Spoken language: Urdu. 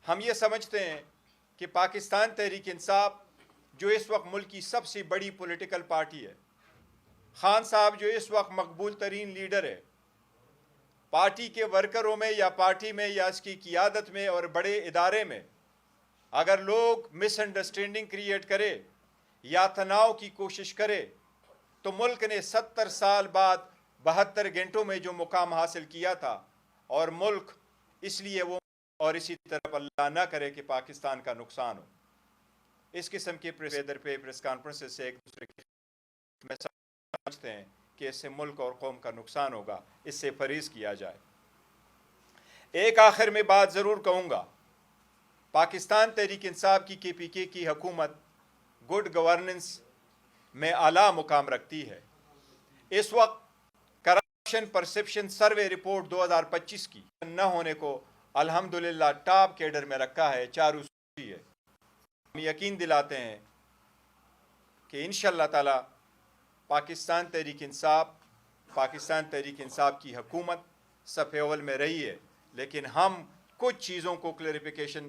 ہم یہ سمجھتے ہیں کہ پاکستان تحریک انصاف جو اس وقت ملک کی سب سے بڑی پولیٹیکل پارٹی ہے، خان صاحب جو اس وقت مقبول ترین لیڈر ہے، پارٹی کے ورکروں میں یا پارٹی میں یا اس کی قیادت میں اور بڑے ادارے میں اگر لوگ مس انڈرسٹینڈنگ کریٹ کرے یا تناؤ کی کوشش کرے تو ملک نے 70 سال بعد 72 گھنٹوں میں جو مقام حاصل کیا تھا، اور ملک اس لیے وہ اور اسی طرف اللہ نہ کرے کہ پاکستان کا نقصان ہو، اس قسم کے پریس کانفرنس سے ایک دوسرے کے میں سمجھتے ہیں کہ اس سے ملک اور قوم کا نقصان ہوگا، اس سے پرہیز کیا جائے۔ ایک آخر میں بات ضرور کہوں گا، پاکستان تحریک انصاف کی KPK کی حکومت گڈ گورننس میں اعلیٰ مقام رکھتی ہے۔ اس وقت کرپشن پرسپشن سروے رپورٹ 2025 کی نہ ہونے کو الحمدللہ ٹاپ کیڈر میں رکھا ہے، چاروں سوچی ہے۔ ہم یقین دلاتے ہیں کہ انشاءاللہ تعالی پاکستان تحریک انصاف کی حکومت صف اول میں رہی ہے، لیکن ہم کچھ چیزوں کو کلیریفیکیشن